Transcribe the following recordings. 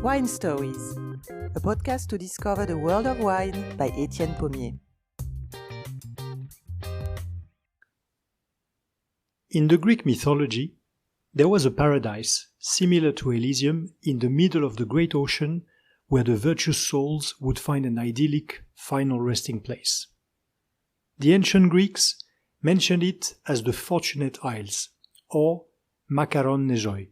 Wine Stories, a podcast to discover the world of wine by Étienne Pommier. In the Greek mythology, there was a paradise similar to Elysium in the middle of the great ocean where the virtuous souls would find an idyllic final resting place. The ancient Greeks mentioned it as the Fortunate Isles, or Makaron Nejoi.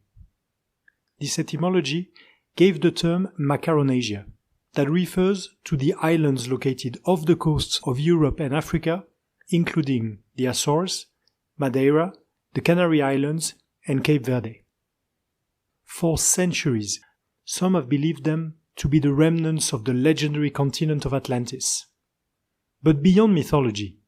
This etymology gave the term Macaronesia, that refers to the islands located off the coasts of Europe and Africa, including the Azores, Madeira, the Canary Islands, and Cape Verde. For centuries, some have believed them to be the remnants of the legendary continent of Atlantis. But beyond mythology,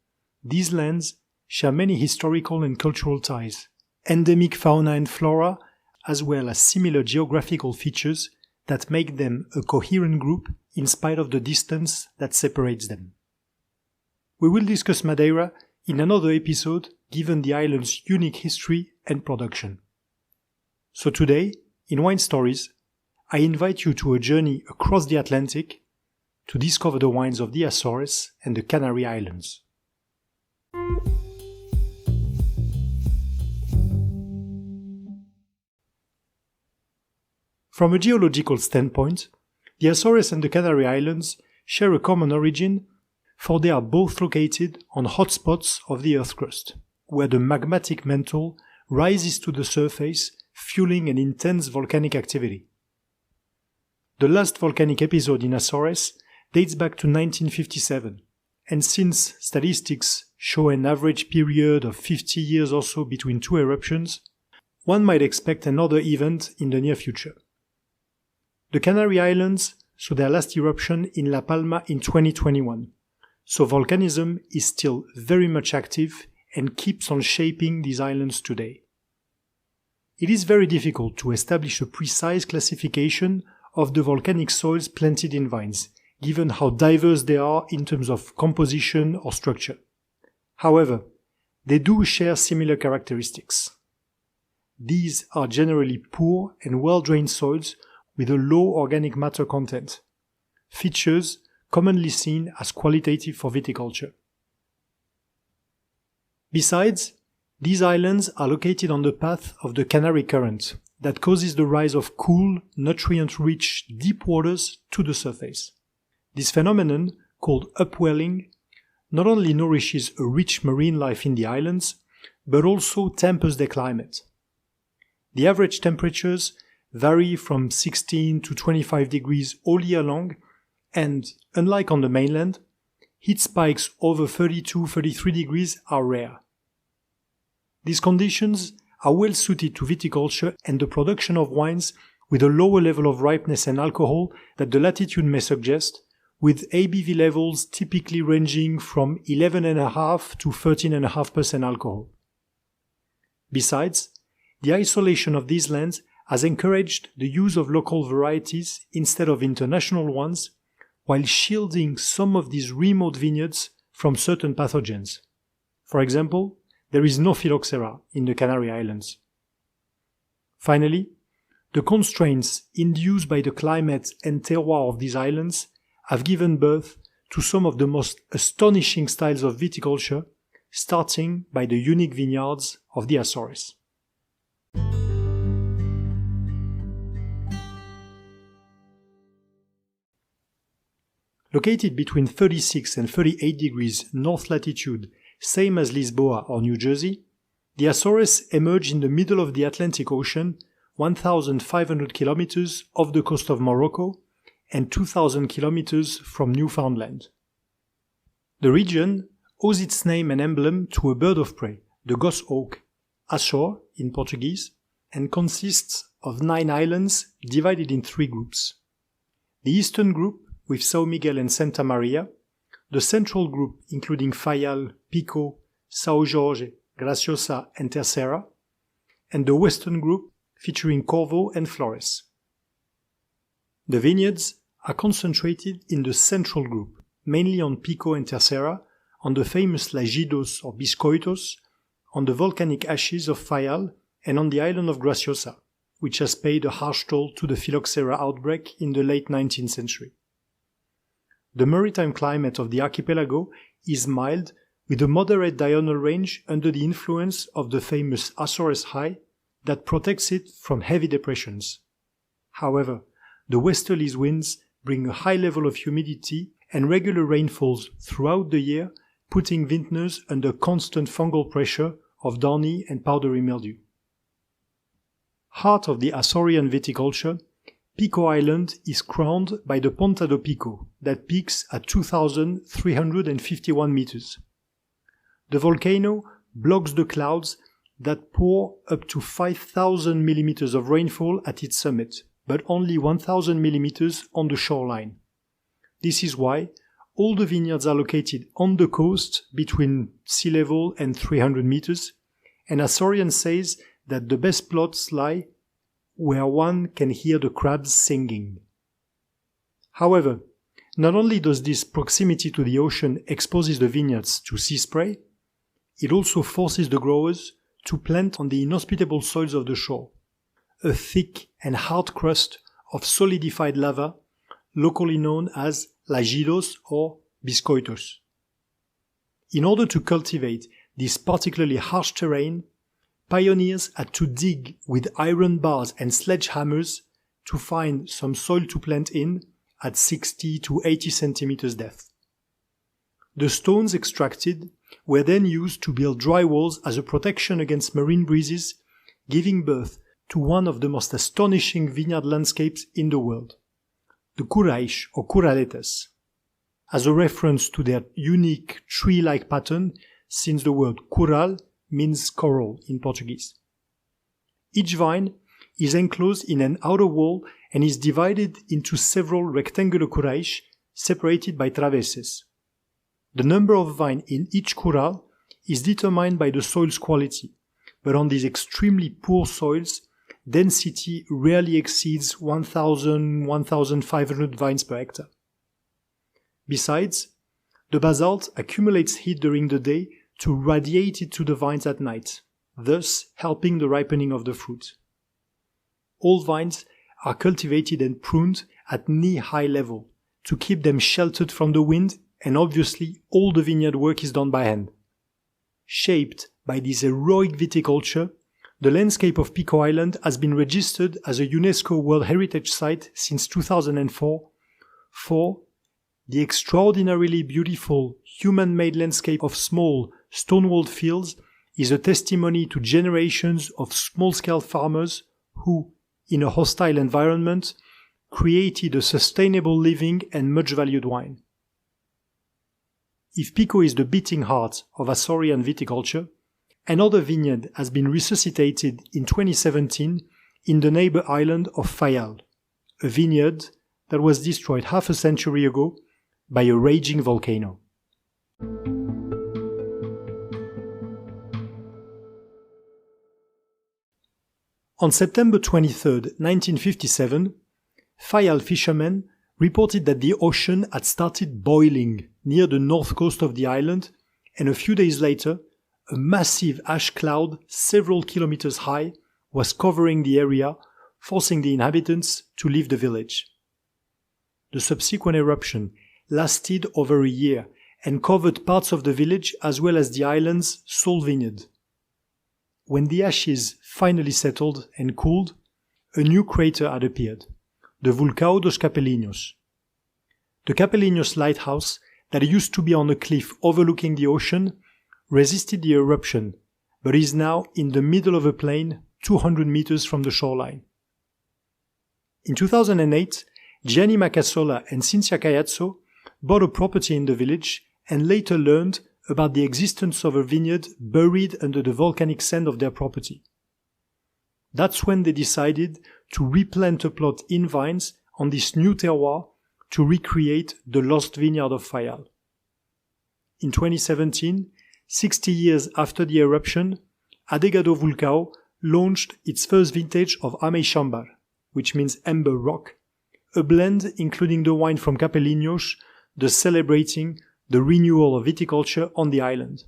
these lands share many historical and cultural ties, endemic fauna and flora, as well as similar geographical features that make them a coherent group in spite of the distance that separates them. We will discuss Madeira in another episode given the island's unique history and production. So today, in Wine Stories, I invite you to a journey across the Atlantic to discover the wines of the Azores and the Canary Islands. From a geological standpoint, the Azores and the Canary Islands share a common origin, for they are both located on hotspots of the Earth's crust, where the magmatic mantle rises to the surface, fueling an intense volcanic activity. The last volcanic episode in Azores dates back to 1957, and since statistics show an average period of 50 years or so between two eruptions, one might expect another event in the near future. The Canary Islands saw their last eruption in La Palma in 2021, so volcanism is still very much active and keeps on shaping these islands today. It is very difficult to establish a precise classification of the volcanic soils planted in vines, given how diverse they are in terms of composition or structure. However, they do share similar characteristics. These are generally poor and well-drained soils with a low organic matter content, features commonly seen as qualitative for viticulture. Besides, these islands are located on the path of the Canary Current that causes the rise of cool, nutrient-rich deep waters to the surface. This phenomenon, called upwelling, not only nourishes a rich marine life in the islands, but also tempers their climate. The average temperatures vary from 16 to 25 degrees all year long, and, unlike on the mainland, heat spikes over 32-33 degrees are rare. These conditions are well suited to viticulture and the production of wines with a lower level of ripeness and alcohol that the latitude may suggest, with ABV levels typically ranging from 11.5% to 13.5% alcohol. Besides, the isolation of these lands has encouraged the use of local varieties instead of international ones, while shielding some of these remote vineyards from certain pathogens. For example, there is no phylloxera in the Canary Islands. Finally, the constraints induced by the climate and terroir of these islands have given birth to some of the most astonishing styles of viticulture, starting by the unique vineyards of the Azores. Located between 36 and 38 degrees north latitude, same as Lisboa or New Jersey, the Azores emerge in the middle of the Atlantic Ocean, 1,500 kilometers off the coast of Morocco and 2,000 kilometers from Newfoundland. The region owes its name and emblem to a bird of prey, the goshawk, Azor in Portuguese, and consists of 9 islands divided in 3 groups. The eastern group, with São Miguel and Santa Maria, the central group including Faial, Pico, São Jorge, Graciosa and Terceira, and the western group featuring Corvo and Flores. The vineyards are concentrated in the central group, mainly on Pico and Terceira, on the famous Lajidos or Biscoitos, on the volcanic ashes of Faial, and on the island of Graciosa, which has paid a harsh toll to the phylloxera outbreak in the late 19th century. The maritime climate of the archipelago is mild, with a moderate diurnal range under the influence of the famous Azores high that protects it from heavy depressions. However, the westerly winds bring a high level of humidity and regular rainfalls throughout the year, putting vintners under constant fungal pressure of downy and powdery mildew. Heart of the Azorian viticulture, Pico Island is crowned by the Ponta do Pico that peaks at 2,351 meters. The volcano blocks the clouds that pour up to 5,000 millimeters of rainfall at its summit, but only 1,000 millimeters on the shoreline. This is why all the vineyards are located on the coast between sea level and 300 meters, and Azorian says that the best plots lie where one can hear the crabs singing. However, not only does this proximity to the ocean exposes the vineyards to sea spray, it also forces the growers to plant on the inhospitable soils of the shore, a thick and hard crust of solidified lava, locally known as lajidos or biscoitos. In order to cultivate this particularly harsh terrain, pioneers had to dig with iron bars and sledgehammers to find some soil to plant in at 60 to 80 centimeters depth. The stones extracted were then used to build dry walls as a protection against marine breezes, giving birth to one of the most astonishing vineyard landscapes in the world, the Currais or Curaletas, as a reference to their unique tree-like pattern, since the word curral means coral in Portuguese. Each vine is enclosed in an outer wall and is divided into several rectangular currais separated by traverses. The number of vines in each curral is determined by the soil's quality, but on these extremely poor soils, density rarely exceeds 1,000–1,500 vines per hectare. Besides, the basalt accumulates heat during the day to radiate it to the vines at night, thus helping the ripening of the fruit. All vines are cultivated and pruned at knee-high level to keep them sheltered from the wind, and obviously all the vineyard work is done by hand. Shaped by this heroic viticulture, the landscape of Pico Island has been registered as a UNESCO World Heritage Site since 2004 for the extraordinarily beautiful human-made landscape of small, stone-walled fields is a testimony to generations of small-scale farmers who, in a hostile environment, created a sustainable living and much-valued wine. If Pico is the beating heart of Azorian viticulture, another vineyard has been resuscitated in 2017 in the neighbor island of Fayal, a vineyard that was destroyed half a century ago by a raging volcano. On September 23, 1957, Fayal fishermen reported that the ocean had started boiling near the north coast of the island, and a few days later, a massive ash cloud several kilometers high was covering the area, forcing the inhabitants to leave the village. The subsequent eruption lasted over a year and covered parts of the village as well as the island's sole vineyard. When the ashes finally settled and cooled, a new crater had appeared, the Vulcão dos Capelinhos. The Capelinhos lighthouse, that used to be on a cliff overlooking the ocean, resisted the eruption, but is now in the middle of a plain 200 meters from the shoreline. In 2008, Gianni Macassola and Cinzia Caiazzo bought a property in the village and later learned about the existence of a vineyard buried under the volcanic sand of their property. That's when they decided to replant a plot in vines on this new terroir to recreate the lost vineyard of Fayal. In 2017, 60 years after the eruption, Adega do Vulcão launched its first vintage of Ameixambar, which means amber rock, a blend including the wine from Capelinhos, thus celebrating the renewal of viticulture on the island.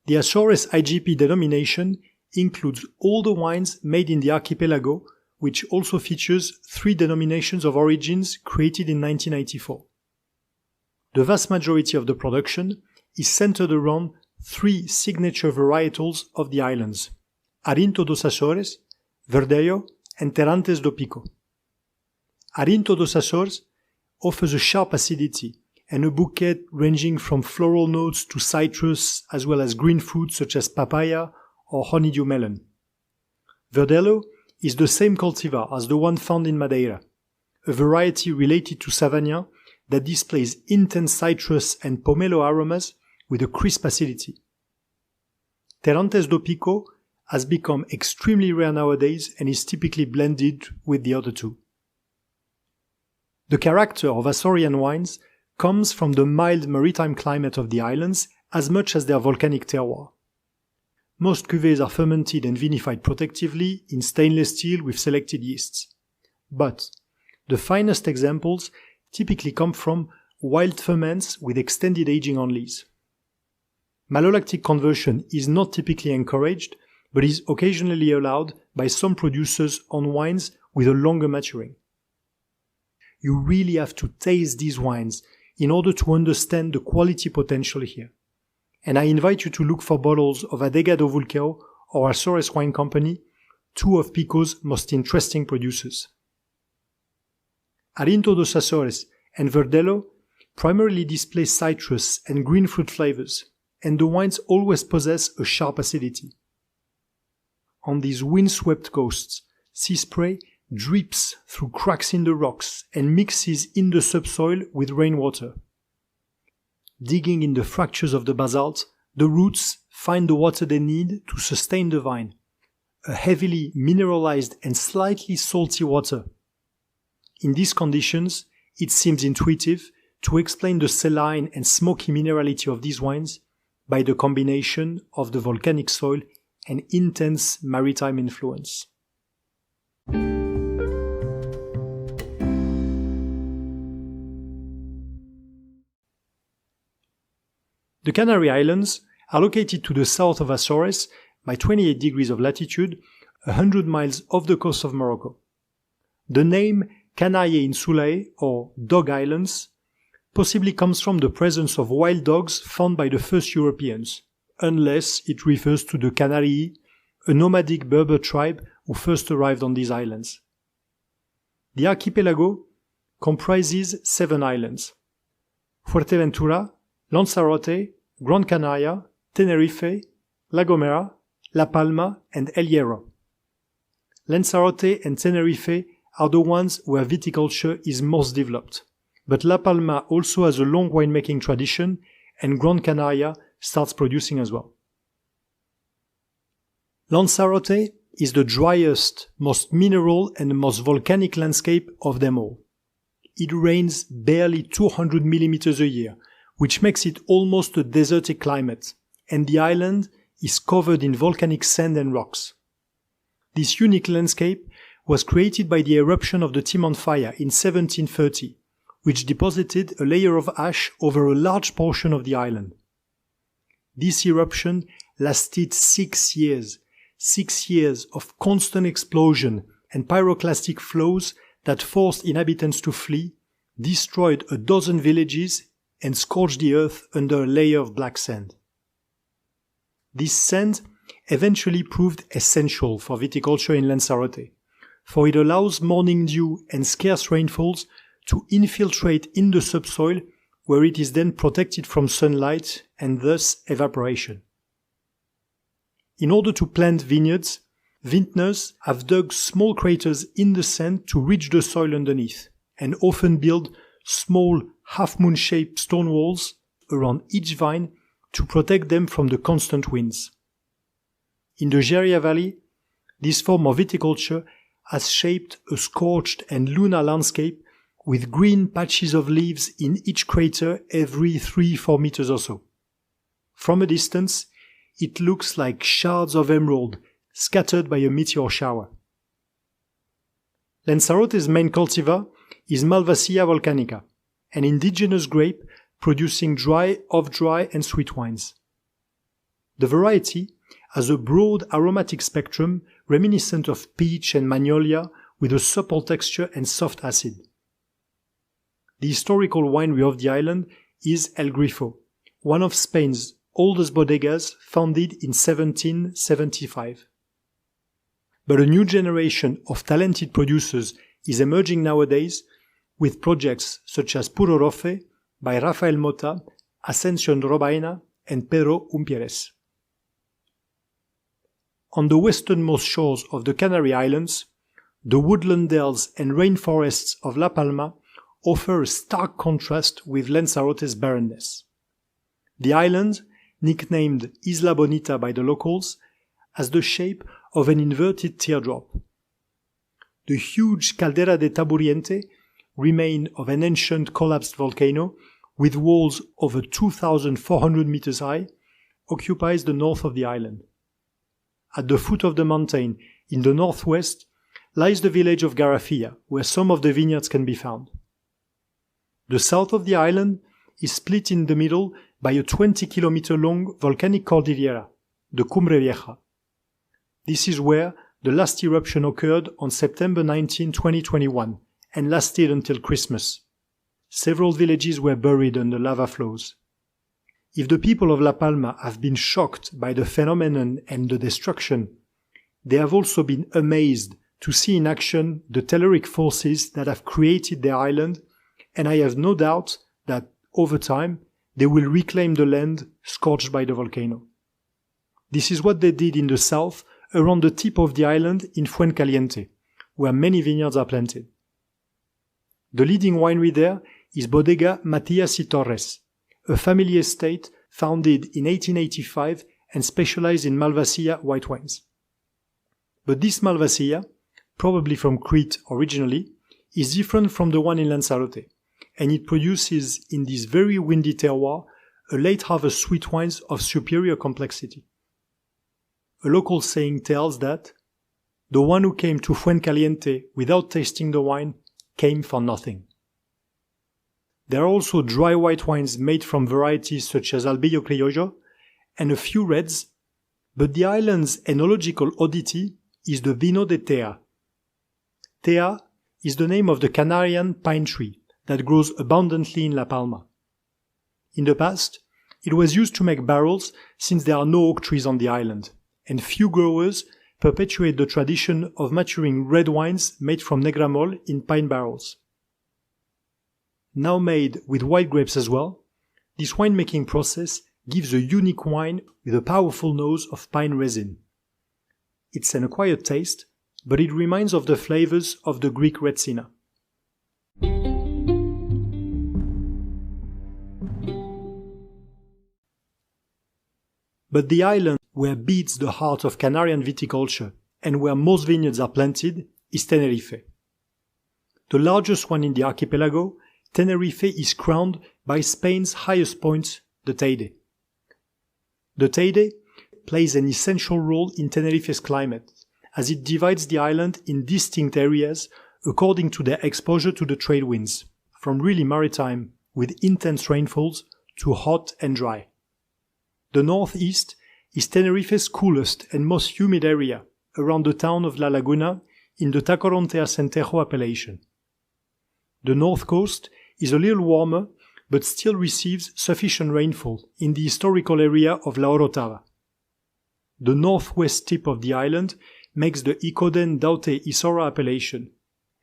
The Azores IGP denomination includes all the wines made in the archipelago, which also features 3 denominations of origins created in 1994. The vast majority of the production is centered around 3 signature varietals of the islands: Arinto dos Azores, Verdelho, and Terrantes do Pico. Arinto dos Azores offers a sharp acidity and a bouquet ranging from floral notes to citrus, as well as green fruits such as papaya or honeydew melon. Verdelho is the same cultivar as the one found in Madeira, a variety related to Savagnin that displays intense citrus and pomelo aromas with a crisp acidity. Terrantes do Pico has become extremely rare nowadays and is typically blended with the other 2. The character of Azorian wines comes from the mild maritime climate of the islands as much as their volcanic terroir. Most cuvées are fermented and vinified protectively in stainless steel with selected yeasts. But the finest examples typically come from wild ferments with extended aging on lees. Malolactic conversion is not typically encouraged, but is occasionally allowed by some producers on wines with a longer maturing. You really have to taste these wines in order to understand the quality potential here. And I invite you to look for bottles of Adega do Vulcão or Azores Wine Company, 2 of Pico's most interesting producers. Arinto dos Azores and Verdelho primarily display citrus and green fruit flavors, and the wines always possess a sharp acidity. On these windswept coasts, sea spray drips through cracks in the rocks and mixes in the subsoil with rainwater. Digging in the fractures of the basalt, the roots find the water they need to sustain the vine, a heavily mineralized and slightly salty water. In these conditions, it seems intuitive to explain the saline and smoky minerality of these wines by the combination of the volcanic soil and intense maritime influence. The Canary Islands are located to the south of Azores by 28 degrees of latitude, 100 miles off the coast of Morocco. The name Canarie Insulae, or Dog Islands, possibly comes from the presence of wild dogs found by the first Europeans, unless it refers to the Canarii, a nomadic Berber tribe who first arrived on these islands. The archipelago comprises 7 islands: Fuerteventura, Lanzarote, Gran Canaria, Tenerife, La Gomera, La Palma, and El Hierro. Lanzarote and Tenerife are the ones where viticulture is most developed, but La Palma also has a long winemaking tradition, and Gran Canaria starts producing as well. Lanzarote is the driest, most mineral and most volcanic landscape of them all. It rains barely 200 millimeters a year, which makes it almost a desertic climate, and the island is covered in volcanic sand and rocks. This unique landscape was created by the eruption of the Timon fire in 1730, which deposited a layer of ash over a large portion of the island. This eruption lasted 6 years, 6 years of constant explosion and pyroclastic flows that forced inhabitants to flee, destroyed a dozen villages, and scorched the earth under a layer of black sand. This sand eventually proved essential for viticulture in Lanzarote, for it allows morning dew and scarce rainfalls to infiltrate in the subsoil, where it is then protected from sunlight and thus evaporation. In order to plant vineyards, vintners have dug small craters in the sand to reach the soil underneath, and often build small half-moon-shaped stone walls around each vine to protect them from the constant winds. In the Jeria Valley, this form of viticulture has shaped a scorched and lunar landscape with green patches of leaves in each crater every 3-4 meters or so. From a distance, it looks like shards of emerald scattered by a meteor shower. Lanzarote's main cultivar is Malvasia volcanica, an indigenous grape producing dry, off-dry and sweet wines. The variety has a broad aromatic spectrum reminiscent of peach and magnolia with a supple texture and soft acid. The historical winery of the island is El Grifo, one of Spain's oldest bodegas, founded in 1775. But a new generation of talented producers is emerging nowadays with projects such as Puro Rofe by Rafael Mota, Ascension Robaina, and Pedro Umpierrez. On the westernmost shores of the Canary Islands, the woodland dells and rainforests of La Palma offer a stark contrast with Lanzarote's barrenness. The island, nicknamed Isla Bonita by the locals, has the shape of an inverted teardrop. The huge Caldera de Taburiente, remain of an ancient collapsed volcano with walls over 2,400 meters high, occupies the north of the island. At the foot of the mountain, in the northwest, lies the village of Garafilla, where some of the vineyards can be found. The south of the island is split in the middle by a 20-kilometer-long volcanic cordillera, the Cumbre Vieja. This is where the last eruption occurred on September 19, 2021, and lasted until Christmas. Several villages were buried under lava flows. If the people of La Palma have been shocked by the phenomenon and the destruction, they have also been amazed to see in action the telluric forces that have created their island, and I have no doubt that, over time, they will reclaim the land scorched by the volcano. This is what they did in the south, around the tip of the island in Fuencaliente, where many vineyards are planted. The leading winery there is Bodega Matías y Torres, a family estate founded in 1885 and specialized in Malvasia white wines. But this Malvasia, probably from Crete originally, is different from the one in Lanzarote, and it produces in this very windy terroir a late harvest sweet wines of superior complexity. A local saying tells that the one who came to Fuencaliente without tasting the wine came for nothing. There are also dry white wines made from varieties such as Albello Criollo and a few reds, but the island's enological oddity is the Vino de Tea. Tea is the name of the Canarian pine tree that grows abundantly in La Palma. In the past, it was used to make barrels since there are no oak trees on the island, and few growers perpetuate the tradition of maturing red wines made from Negramol in pine barrels. Now made with white grapes as well, this winemaking process gives a unique wine with a powerful nose of pine resin. It's an acquired taste, but it reminds of the flavors of the Greek Retsina. But the island where beats the heart of Canarian viticulture and where most vineyards are planted is Tenerife. The largest one in the archipelago, Tenerife is crowned by Spain's highest point, the Teide. The Teide plays an essential role in Tenerife's climate, as it divides the island in distinct areas according to their exposure to the trade winds, from really maritime with intense rainfalls to hot and dry. The northeast is Tenerife's coolest and most humid area, around the town of La Laguna in the Tacoronte-Acentejo appellation. The north coast is a little warmer, but still receives sufficient rainfall in the historical area of La Orotava. The northwest tip of the island makes the Icoden Daute Isora appellation,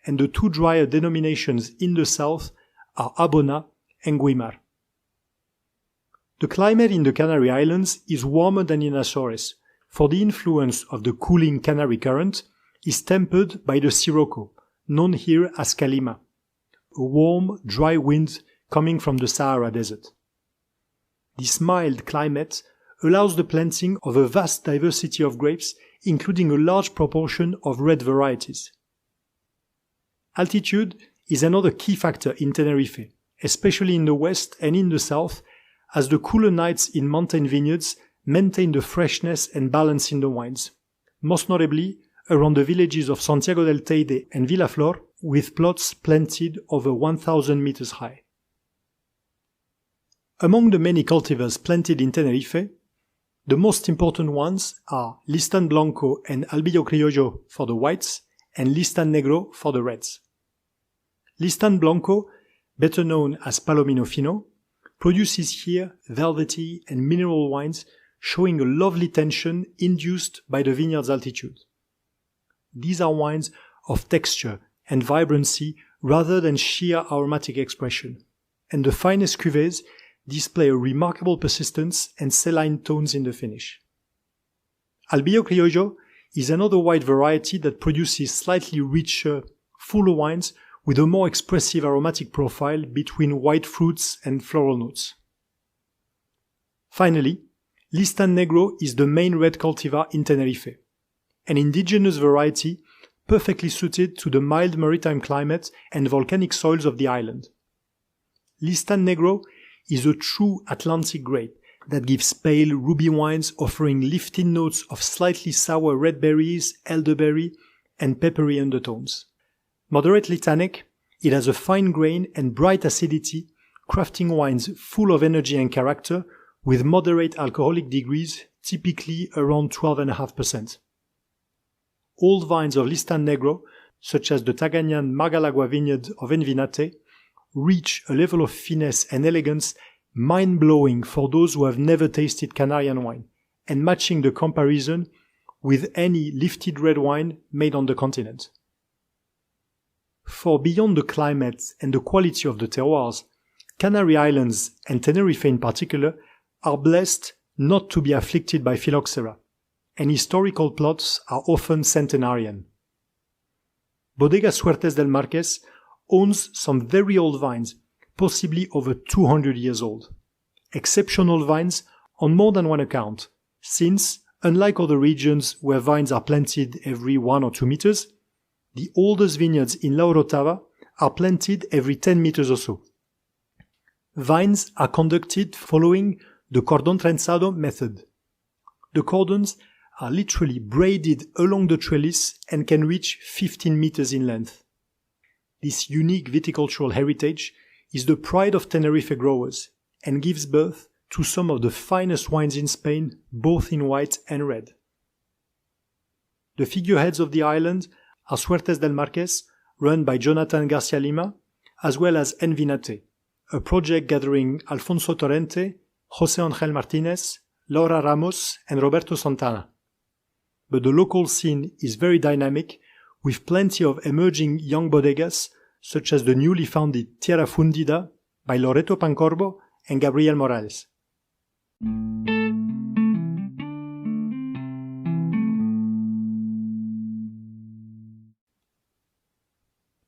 and the two drier denominations in the south are Abona and Guimar. The climate in the Canary Islands is warmer than in Azores, for the influence of the cooling Canary Current is tempered by the Sirocco, known here as Calima, a warm, dry wind coming from the Sahara Desert. This mild climate allows the planting of a vast diversity of grapes, including a large proportion of red varieties. Altitude is another key factor in Tenerife, especially in the west and in the south, as the cooler nights in mountain vineyards maintain the freshness and balance in the wines, most notably around the villages of Santiago del Teide and Villaflor, with plots planted over 1,000 meters high. Among the many cultivars planted in Tenerife, The most important ones are Listan Blanco and Albillo Criollo for the whites and Listan Negro for the reds. Listan Blanco, better known as Palomino Fino, produces here velvety and mineral wines showing a lovely tension induced by the vineyard's altitude. These are wines of texture and vibrancy rather than sheer aromatic expression, and the finest cuvées display a remarkable persistence and saline tones in the finish. Albillo Criollo is another white variety that produces slightly richer, fuller wines with a more expressive aromatic profile between white fruits and floral notes. Finally, Listan Negro is the main red cultivar in Tenerife, an indigenous variety perfectly suited to the mild maritime climate and volcanic soils of the island. Listan Negro is a true Atlantic grape that gives pale ruby wines offering lifting notes of slightly sour red berries, elderberry, and peppery undertones. Moderately tannic, it has a fine grain and bright acidity, crafting wines full of energy and character with moderate alcoholic degrees, typically around 12.5%. Old vines of Listan Negro, such as the Taganian Margalagua vineyard of Envinate, reach a level of finesse and elegance mind-blowing for those who have never tasted Canarian wine, and matching the comparison with any lifted red wine made on the continent. For beyond the climate and the quality of the terroirs, Canary Islands, and Tenerife in particular, are blessed not to be afflicted by phylloxera, and historical plots are often centenarian. Bodega Suertes del Marqués owns some very old vines, possibly over 200 years old. Exceptional vines on more than one account, since, unlike other regions where vines are planted every 1 or 2 meters, the oldest vineyards in La Orotava are planted every 10 meters or so. Vines are conducted following the cordon trenzado method. The cordons are literally braided along the trellis and can reach 15 meters in length. This unique viticultural heritage is the pride of Tenerife growers and gives birth to some of the finest wines in Spain, both in white and red. The figureheads of the island are Suertes del Marqués, run by Jonathan Garcia Lima, as well as Envinate, a project gathering Alfonso Torrente, José Ángel Martínez, Laura Ramos, and Roberto Santana. But the local scene is very dynamic, with plenty of emerging young bodegas, such as the newly founded Tierra Fundida by Loreto Pancorbo and Gabriel Morales.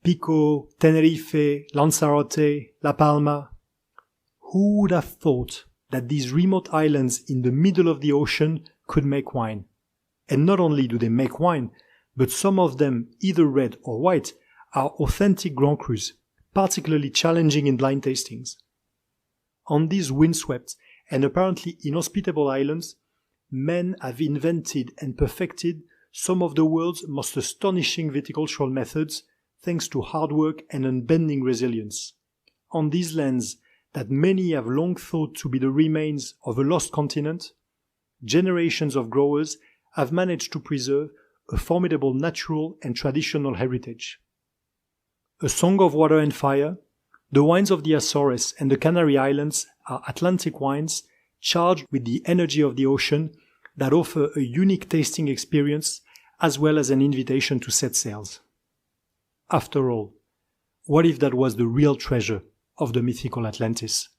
Pico, Tenerife, Lanzarote, La Palma. Who would have thought that these remote islands in the middle of the ocean could make wine? And not only do they make wine, but some of them, either red or white, are authentic Grand Crus, particularly challenging in blind tastings. On these windswept and apparently inhospitable islands, men have invented and perfected some of the world's most astonishing viticultural methods thanks to hard work and unbending resilience. On these lands that many have long thought to be the remains of a lost continent, generations of growers have managed to preserve a formidable natural and traditional heritage. A song of water and fire, the wines of the Azores and the Canary Islands are Atlantic wines charged with the energy of the ocean that offer a unique tasting experience as well as an invitation to set sails. After all, what if that was the real treasure of the mythical Atlantis?